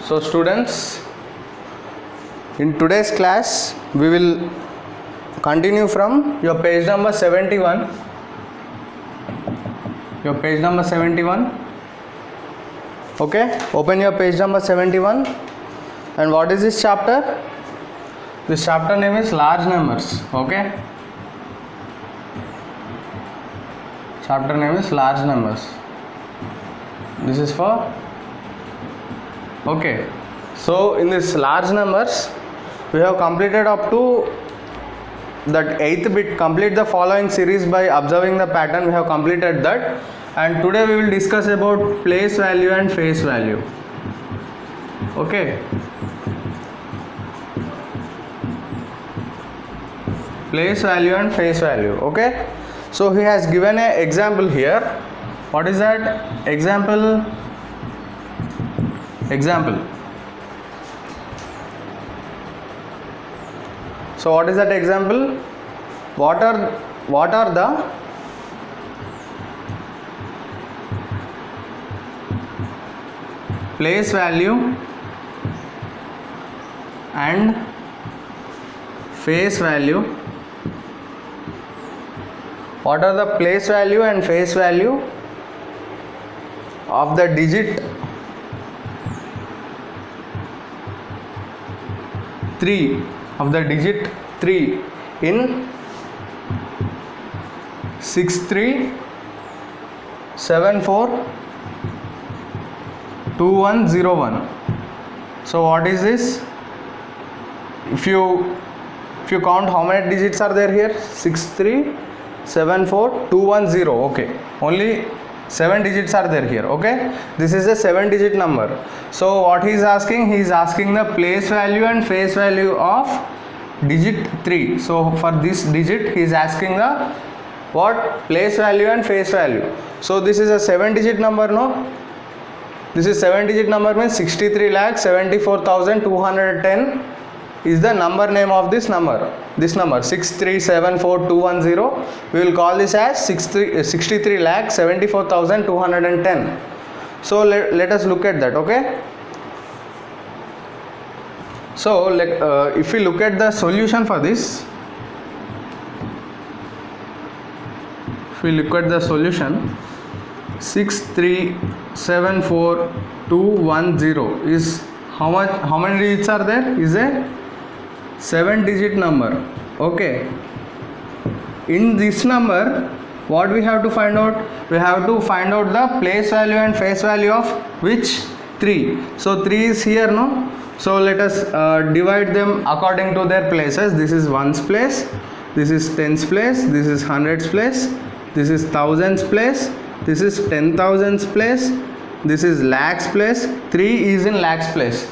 So students, in today's class we will continue from your page number 71. Your page number 71. Okay, open your page number 71. And what is this chapter? This chapter name is large numbers. Okay, chapter name is large numbers. This is for okay. So in this large numbers we have completed up to that 8th bit. Complete the following series by observing the pattern. We have completed that, and today we will discuss about place value and face value. Okay, place value and face value. Okay, so he has given an example here. What is that example? So what is that example? What are the place value and face value? What are the place value and face value of the digit 3, of the digit 3 in 63742101. So what is this? If you count how many digits are there here? 6374210. Okay, only 7 digits are there here. Okay, this is a 7-digit number. So what he is asking? He is asking the place value and face value of digit 3. So for this digit he is asking the what? Place value and face value. So this is a 7-digit number, no? This is 7-digit number, means 63,74,210 is the number name of this number. This number 6374210, we will call this as 63,74,210. So let us look at that. Okay, so if we look at the solution for this, if we look at the solution, 6374210 is how much? How many digits are there? Is a 7-digit number. Okay, in this number what we have to find out? We have to find out the place value and face value of which? 3. So 3 is here, no? So let us divide them according to their places. This is ones place, this is tens place, this is hundreds place, this is thousands place, this is 10,000s place, this is lakhs place. 3 is in lakhs place,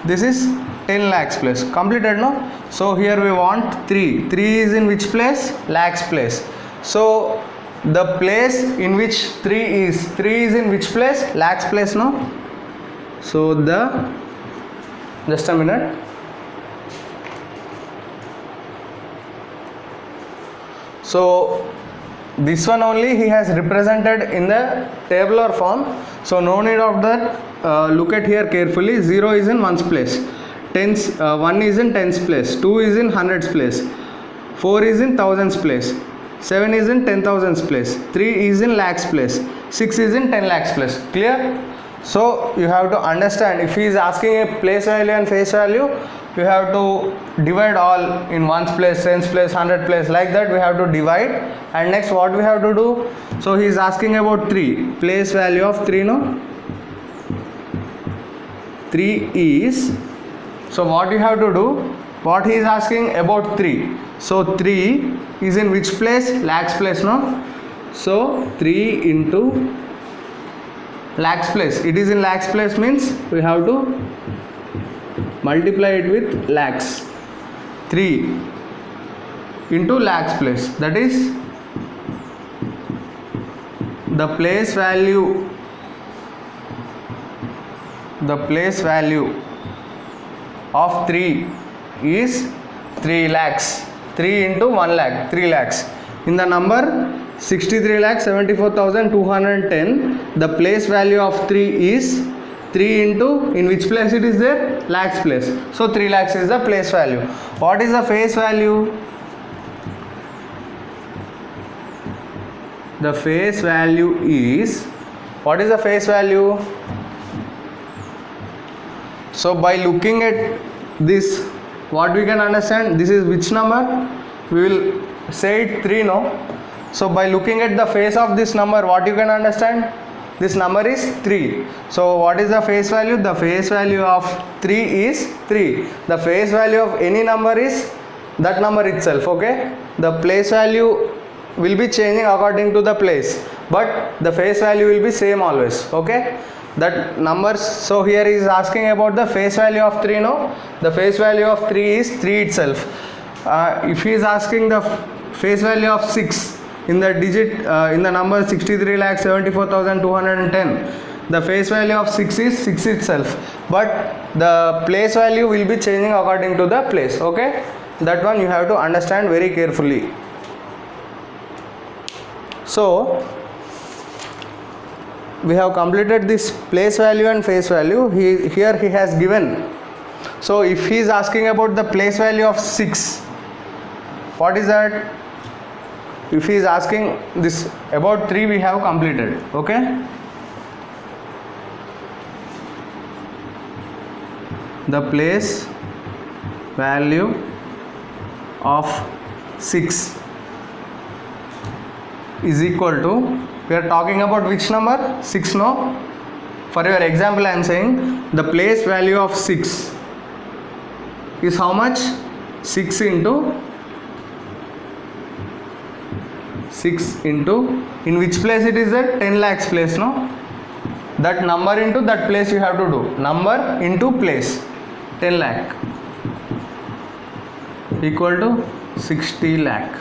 this is 10 lakhs place. Completed, no? So here we want 3 is in which place? Lakhs place. So the place in which 3 is in which place? Lakhs place, no? So just a minute. So this one only he has represented in the tabular form, so no need of that. Look at here carefully. 0 is in ones place, 1 is in tens place, 2 is in hundreds place, 4 is in thousands place, 7 is in 10,000s place, 3 is in lakhs place, 6 is in 10 lakhs place. Clear? So you have to understand, if he is asking a place value and face value, you have to divide all in ones place, tens place, 100 place, like that we have to divide. And next what we have to do? So he is asking about 3, place value of 3, no? 3 is, so what you have to do? What he is asking about 3. So 3 is in which place? Lakhs place, no? So 3 into lakhs place. It is in lakhs place, means we have to multiply it with lakhs. 3 into lakhs place, that is the place value. The place value of 3 is 3 lakhs. 3 into 1 lakh, 3 lakhs. In the number 63,74,210, the place value of 3 is 3 into, in which place it is there? Lakhs place. So 3 lakhs is the place value. What is the face value? The face value is, what is the face value? So by looking at this, what we can understand, this is which number? We will say it 3, no? So by looking at the face of this number, what you can understand? This number is 3. So what is the face value? The face value of 3 is 3. The face value of any number is that number itself, okay? The place value will be changing according to the place, but the face value will be same always, okay? That numbers, so here he is asking about the face value of 3, no? The face value of 3 is 3 itself. If he is asking the face value of 6 in the digit, in the number 63,74,210, the face value of 6 is 6 itself, but the place value will be changing according to the place, okay? That one you have to understand very carefully. So we have completed this place value and face value. Here he has given. So if he is asking about the place value of 6, what is that? If he is asking this about 3, we have completed, okay? The place value of 6 is equal to, we are talking about which number? 6, no? For your example I am saying the place value of 6 is how much? 6 into, in which place it is there? 10 lakhs place, no? That number into that place you have to do. Number into place. 10 lakh equal to 60 lakh.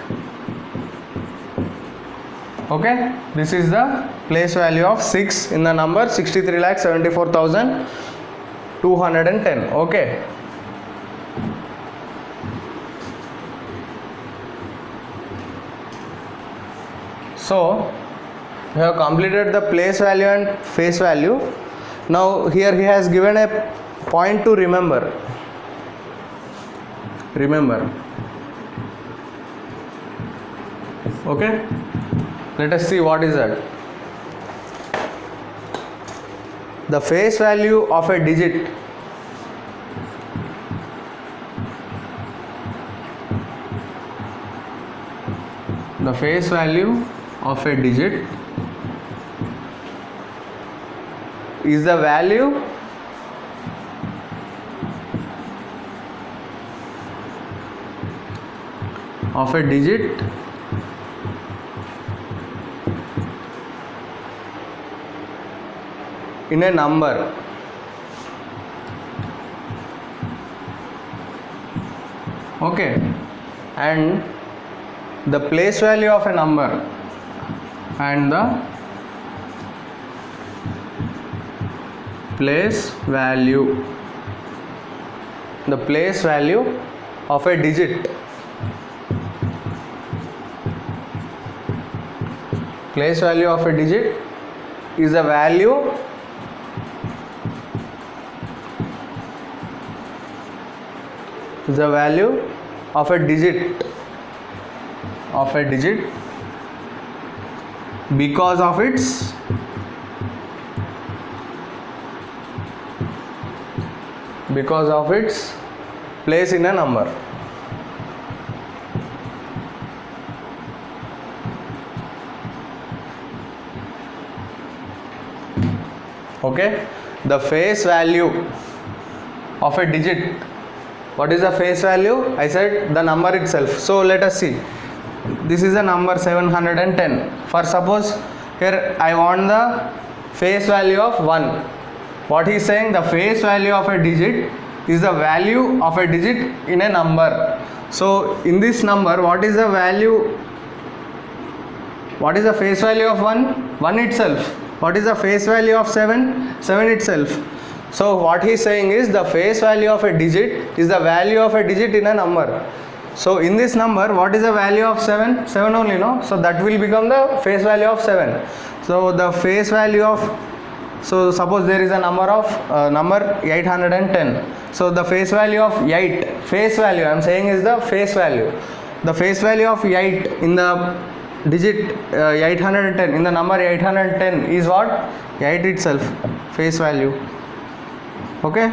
Okay, this is the place value of 6 in the number 63,74,210. Okay. So we have completed the place value and face value. Now here he has given a point to remember. Okay, let us see what is that. The face value of a digit is the value of a digit in a number. Okay, and the place value of a number and the place value of a digit. Place value of a digit is the value of a digit because of its place in a number. Okay, the face value of a digit. What is the face value? I said the number itself. So let us see. This is a number 710. For suppose here I want the face value of 1. What he is saying, the face value of a digit is the value of a digit in a number. So in this number, what is the value? What is the face value of 1? 1 itself. What is the face value of 7? 7 itself. So what he is saying is the face value of a digit is the value of a digit in a number. So in this number, what is the value of 7? 7 only, no? So that will become the face value of 7. So the face value of So suppose there is a number 810. So the face value of 8, face value I am saying is the face value. The face value of 8 in the digit 810, in the number 810 is what? 8 itself, face value. Okay.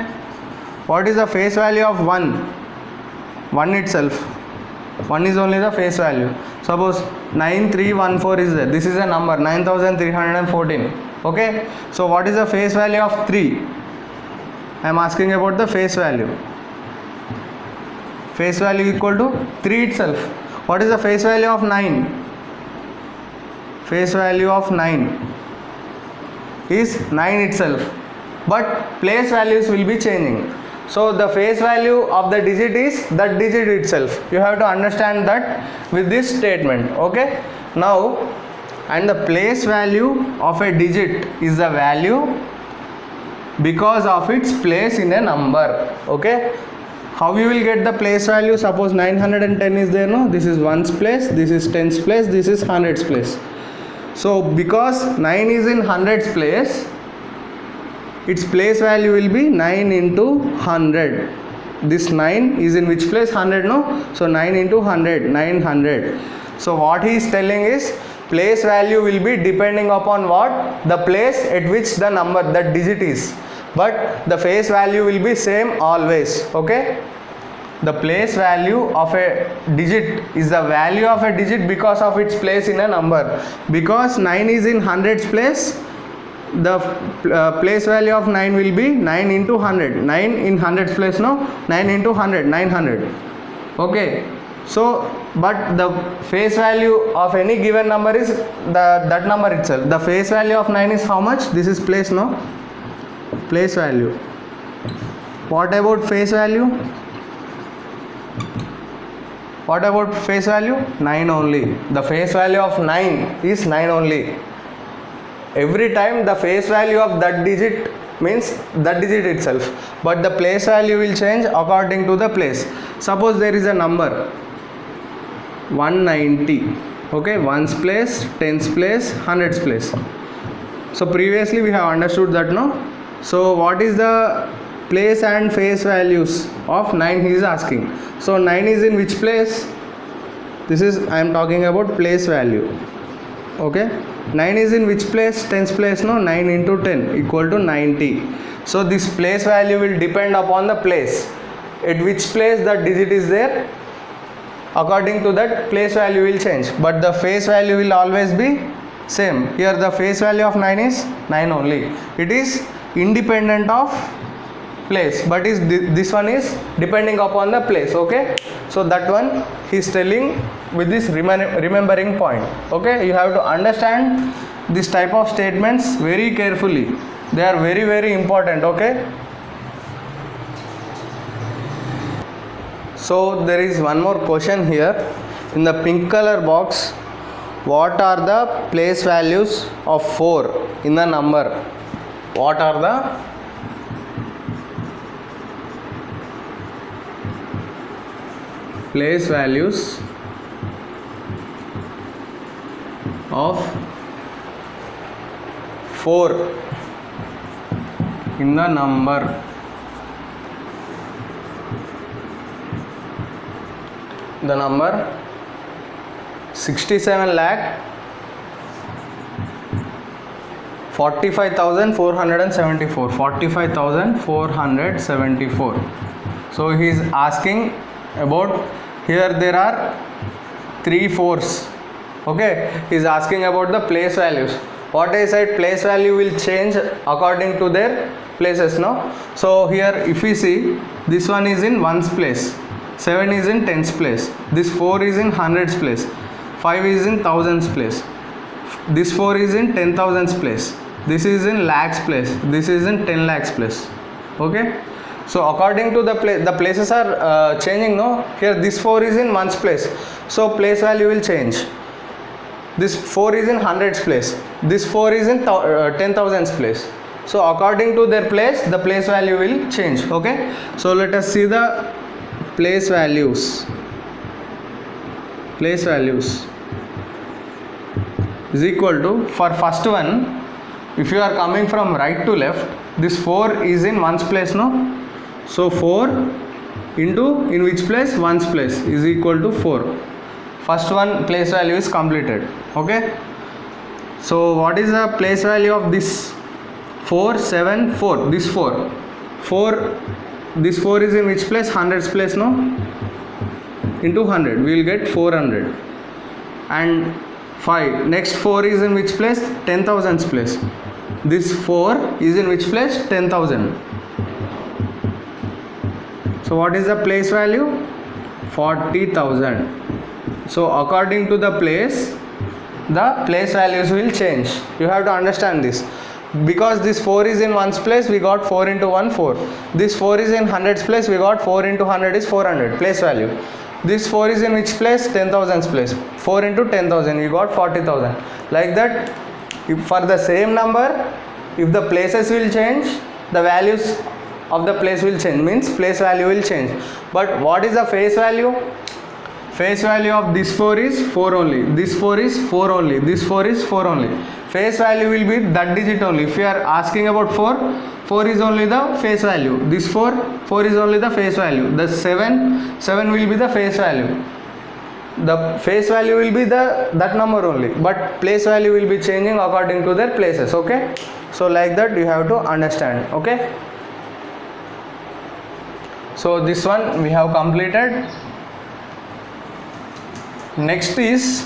What is the face value of 1? 1 itself. 1 is only the face value. Suppose 9314 is there. This is a number 9314. Okay. So what is the face value of 3? I am asking about the face value. Face value equal to 3 itself. What is the face value of 9? Face value of 9 is 9 itself. But place values will be changing. So the face value of the digit is that digit itself. You have to understand that with this statement. Okay. Now, and the place value of a digit is the value because of its place in a number. Okay. How you will get the place value? Suppose 910 is there, no? This is 1's place, this is 10's place, this is 100's place. So because 9 is in 100's place, its place value will be 9 into 100. This 9 is in which place? 100, no? So 9 into 100, 900. So what he is telling is place value will be depending upon what? The place at which the number, that digit is. But the face value will be same always. Okay. The place value of a digit is the value of a digit because of its place in a number. Because 9 is in 100's place, the place value of 9 will be 9 into 100. 9 in 100's place, no? 9 into 100, 900. Okay. So, but the face value of any given number is that number itself. The face value of 9 is how much? This is place, no? Place value. What about face value? What about face value? 9 only. The face value of 9 is 9 only. Every time the face value of that digit means that digit itself, but the place value will change according to the place. Suppose there is a number 190. Okay, 1's place, 10's place, 100's place. So previously we have understood that, no? So what is the place and face values of 9 he is asking. So 9 is in which place? This is, I am talking about place value. Okay. 9 is in which place? 10's place, no? 9 into 10 equal to 90. So this place value will depend upon the place. At which place the digit is there, according to that place value will change. But the face value will always be same. Here the face value of 9 is 9 only. It is independent of place, but is this one is depending upon the place. Okay. So that one he is telling with this remembering point. Okay. You have to understand this type of statements very carefully. They are very, very important. Okay. So there is one more question here in the pink color box. What are the place values of 4 in the number? What are the place values of 4 in the number? The number 67 lakh 45,474. 45,474. So he is asking about, here there are 3 4s. Okay, he is asking about the place values. What I said, place value will change according to their places, no? So here if we see, this one is in 1's place, 7 is in 10's place, this 4 is in 100's place, 5 is in 1000's place, this 4 is in 10,000's place, this is in lakhs place, this is in 10 lakhs place. Okay. So according to the places are changing, no? Here this 4 is in 1's place, so place value will change. This 4 is in 100's place, this 4 is in 10,000's place. So according to their place, the place value will change. Okay. So let us see the place values. Place values is equal to, for first one if you are coming from right to left, this 4 is in ones place, no? So 4 into in which place? Ones place is equal to 4. First one place value is completed. Okay. So what is the place value of this 4, 7, 4? This 4. This 4 is in which place? Hundreds place, no? Into 100 we will get 400. And 5. Next 4 is in which place? 10,000's place. This 4 is in which place? 10,000. So what is the place value? 40,000. So according to the place values will change. You have to understand this. Because this 4 is in ones place, we got 4 into 1, 4. This 4 is in hundreds place, we got 4 into 100 is 400 place value. This 4 is in which place? 10,000's place. 4 into 10,000, we got 40,000. Like that, if for the same number, if the places will change, the values of the place will change, means place value will change. But what is the face value? Face value of this 4 is 4 only, this 4 is 4 only, this 4 is 4 only. Face value will be that digit only. If you are asking about 4 is only the face value. This 4 is only the face value. The 7 will be the face value. The face value will be that number only, but place value will be changing according to their places. Okay, so like that you have to understand. Okay, so this one we have completed. Next is,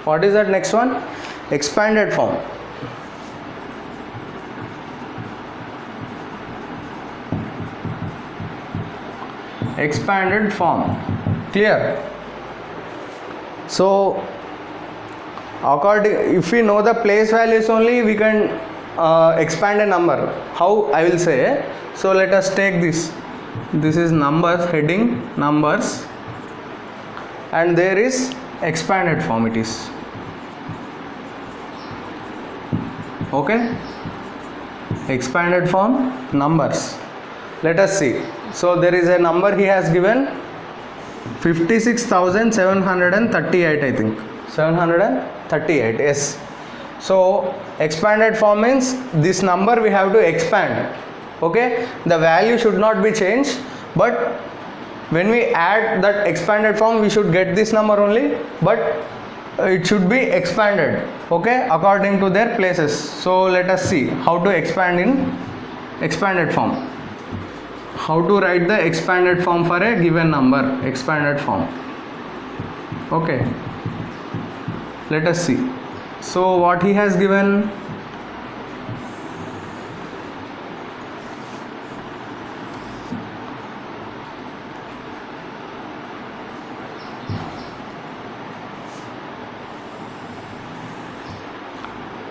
what is that next one? Expanded form. Expanded form. Clear? So if we know the place values only, we can expand a number. How? I will say. So let us take this. This is numbers, heading numbers, and there is expanded form. It is okay. Expanded form, numbers. Let us see. So there is a number he has given, 56,738, I think 738. Yes. So expanded form means this number we have to expand. Okay, the value should not be changed, but when we add that expanded form, we should get this number only, but it should be expanded, okay, according to their places. So let us see how to expand in expanded form. How to write the expanded form for a given number. Expanded form. Okay, let us see. So what he has given,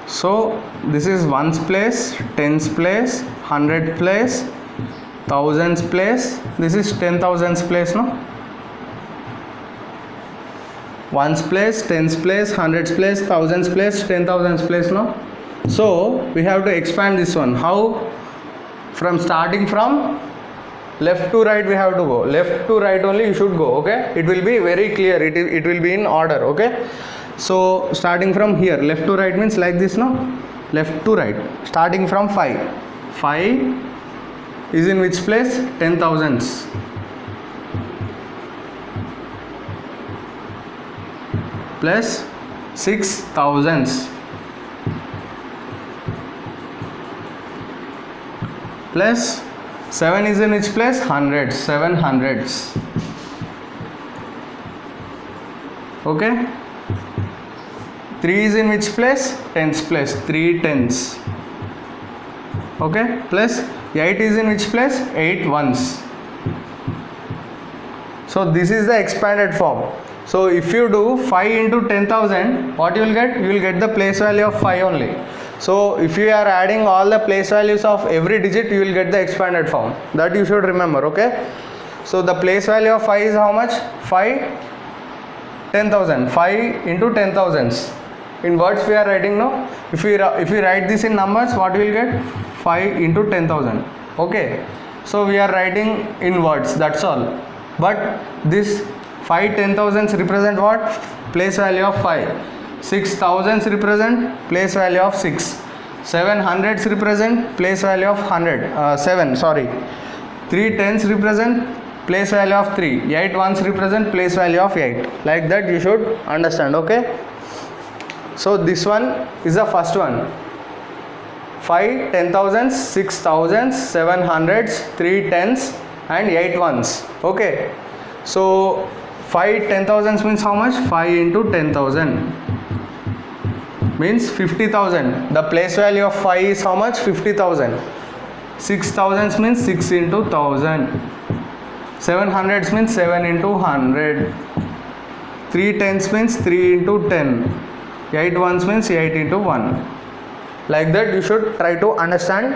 so this is ones place, tens place, hundred place, thousands place. This is 10,000's place, no? Ones place, tens place, hundreds place, thousands place, 10,000's place, no? So we have to expand this one. How? From starting from left to right we have to go. Left to right only you should go. Okay, it will be very clear. It will be in order. Okay, so starting from here, left to right means like this, no? Left to right, starting from 5 is in which place? 10,000's. Plus 6,000's. Plus 7 is in which place? Hundreds. 700's. Okay. 3 is in which place? Tens place. 3 tens. Okay. Plus 8 is in which place? 8 ones. So this is the expanded form. So if you do 5 into 10,000, what you will get? You will get the place value of 5 only. So if you are adding all the place values of every digit, you will get the expanded form. That you should remember. Okay. So the place value of 5 is how much? 5, 10,000. 5 into 10,000s. In words we are writing now. If we write this in numbers, what we will get? 5 into 10,000. Okay. So we are writing in words. That's all. But this 5 10,000s represent what? Place value of 5. 6,000s represent place value of 6. 7 hundreds represent place value of 100, 7 sorry, 3 tens represent place value of 3, 8 ones represent place value of 8. Like that you should understand. Okay, so this one is the first one. 5 10,000s, 6,000s, 7 hundreds, 3 tens and 8 ones. Okay, so 5 10,000s means how much? 5 into 10,000 means 50,000. The place value of 5 is how much? 50,000. 6,000s means 6 into 1,000. 700s means 7 into 100. 3 tens means 3 into 10. 8 ones means 8 into 1. Like that you should try to understand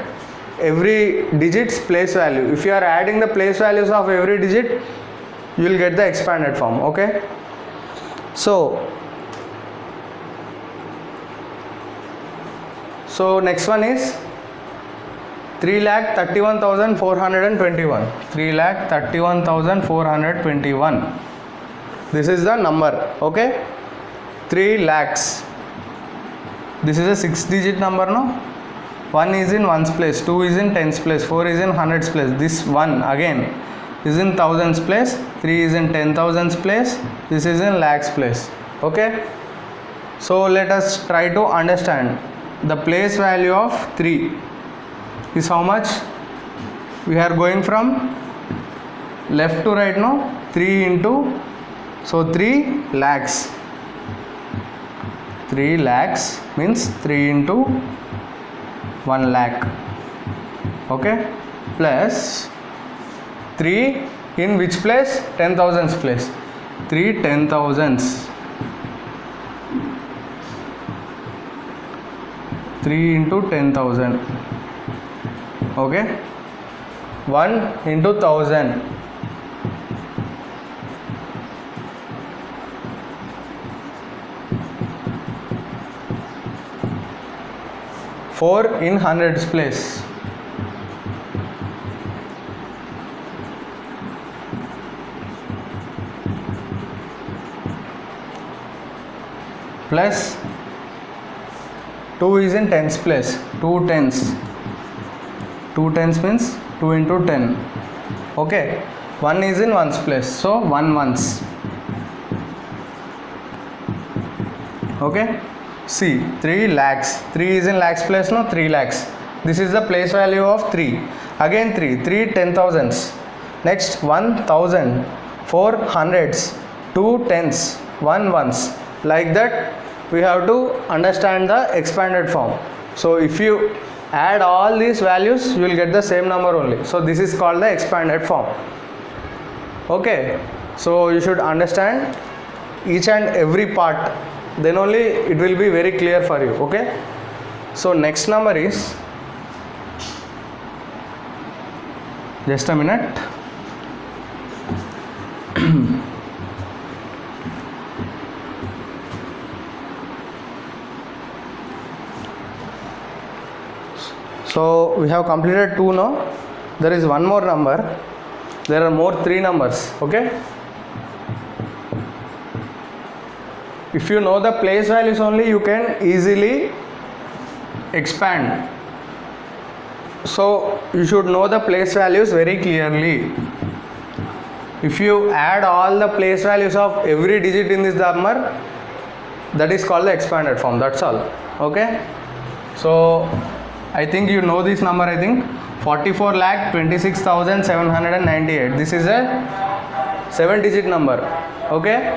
every digit's place value. If you are adding the place values of every digit, you will get the expanded form. Okay, so next one is 3,31,421. 3,31,421. This is the number. Okay, 3 lakhs. This is a 6-digit number, no? 1 is in ones place, 2 is in tens place, 4 is in hundreds place. This 1 again is in thousands place, 3 is in 10,000s place, this is in lakhs place. Okay, so let us try to understand the place value of 3 is how much. We are going from left to right now. 3 into, so 3 lakhs. 3 lakhs means 3 into 1 lakh. Okay, plus 3 in which place? 10,000s place. 3 10,000s. 3 into 10,000. Okay, 1 into 1,000. 4 in hundreds place. Plus 2 is in tens place. 2 tens. 2 tens means 2 into 10. Okay, 1 is in ones place, so 1 ones. Okay, see, 3 lakhs. 3 is in lakhs place, no? 3 lakhs. This is the place value of 3. Again 3 10,000s. Next 1,000, 4 hundreds, 2 tens, 1 ones. Like that we have to understand the expanded form. So if you add all these values, you will get the same number only. So this is called the expanded form. Okay, so you should understand each and every part, then only it will be very clear for you. Okay, so next number is, just a minute. So we have completed 2 now. There is one more number. There are more 3 numbers. Okay, if you know the place values only, you can easily expand. So you should know the place values very clearly. If you add all the place values of every digit in this number, that is called the expanded form. That's all. Okay, so I think you know this number. I think 44,26,798. This is a 7-digit number. Okay,